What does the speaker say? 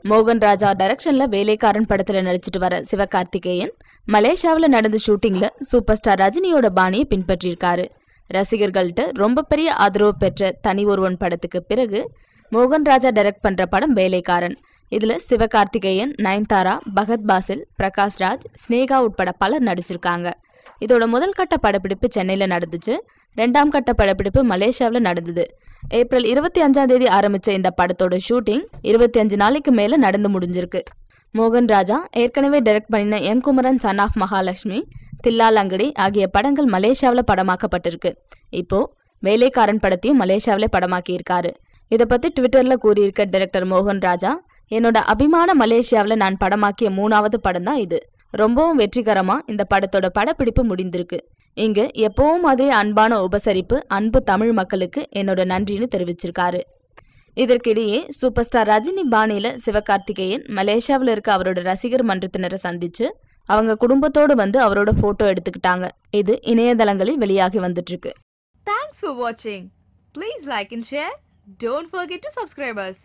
மோகன் ராஜா டைரக்ஷன்ல வேலைக்காரன் படத்துல நடிச்சிட்டு வர சிவகார்த்திகேயன் மலேசியாவில் நடந்த ஷூட்டிங்ல சூப்பர் ஸ்டார் ரஜினியோட பாணியை பின்பற்றியிருக்காரு. ரசிகர்கள்ட்ட ரொம்ப பெரிய ஆதரவு பெற்ற தனி ஒருவன் படத்துக்கு பிறகு மோகன் ராஜா டைரக்ட் பண்ற படம் வேலைக்காரன். இதுல சிவகார்த்திகேயன், நயன்தாரா, பகத் பாசில், பிரகாஷ் ராஜ், ஸ்னேகா உட்பட பலர் நடிச்சிருக்காங்க. இதோட முதல் கட்ட படப்பிடிப்பு சென்னையில நடந்துச்சு. 2ஆம் கட்ட படப்பிடிப்பு மலேசியாவில் நடந்தது. ஏப்ரல் 25 ஆரம்பிச்ச இந்த படத்தோட ஷூட்டிங் 25 நாளைக்கு மேல நடந்து முடிஞ்சிருக்கு. மோகன் ராஜா ஏற்கனவே டைரக்ட் பண்ணின M Kumaran son of Mahalakshmi, Thillalangadi ஆகிய படங்கள் மலேசியாவில் படமாக்கப்பட்டிருக்கு. இப்போ வேலைக்காரன் படத்தையும் மலேசியாவிலே படமாக்கி இருக்காரு. இதை பத்தி ட்விட்டர்ல கூறியிருக்க டைரக்டர் மோகன் ராஜா, என்னோட அபிமான மலேசியாவில் நான் படமாக்கிய 3ஆவது படம் தான் இது. ரொம்பவும் வெற்றிகரமா இந்த படத்தோட படப்பிடிப்பு முடிந்திருக்கு. இங்க எப்பவும் மாதிரி அன்பான உபசரிப்பு, அன்பு தமிழ் மக்களுக்கு என்னோட நன்றின்னு தெரிவிச்சிருக்காரு. இதற்கிடையே சூப்பர் ஸ்டார் ரஜினி பாணியில சிவகார்த்திகேயன் மலேசியாவில் இருக்க அவரோட ரசிகர் மன்றத்தினரை சந்திச்சு அவங்க குடும்பத்தோடு வந்து அவரோட போட்டோ எடுத்துக்கிட்டாங்க. இது இணையதளங்களில் வெளியாகி வந்துட்டு இருக்கு. Thanks for watching. Please like and share. Don't forget to subscribe us.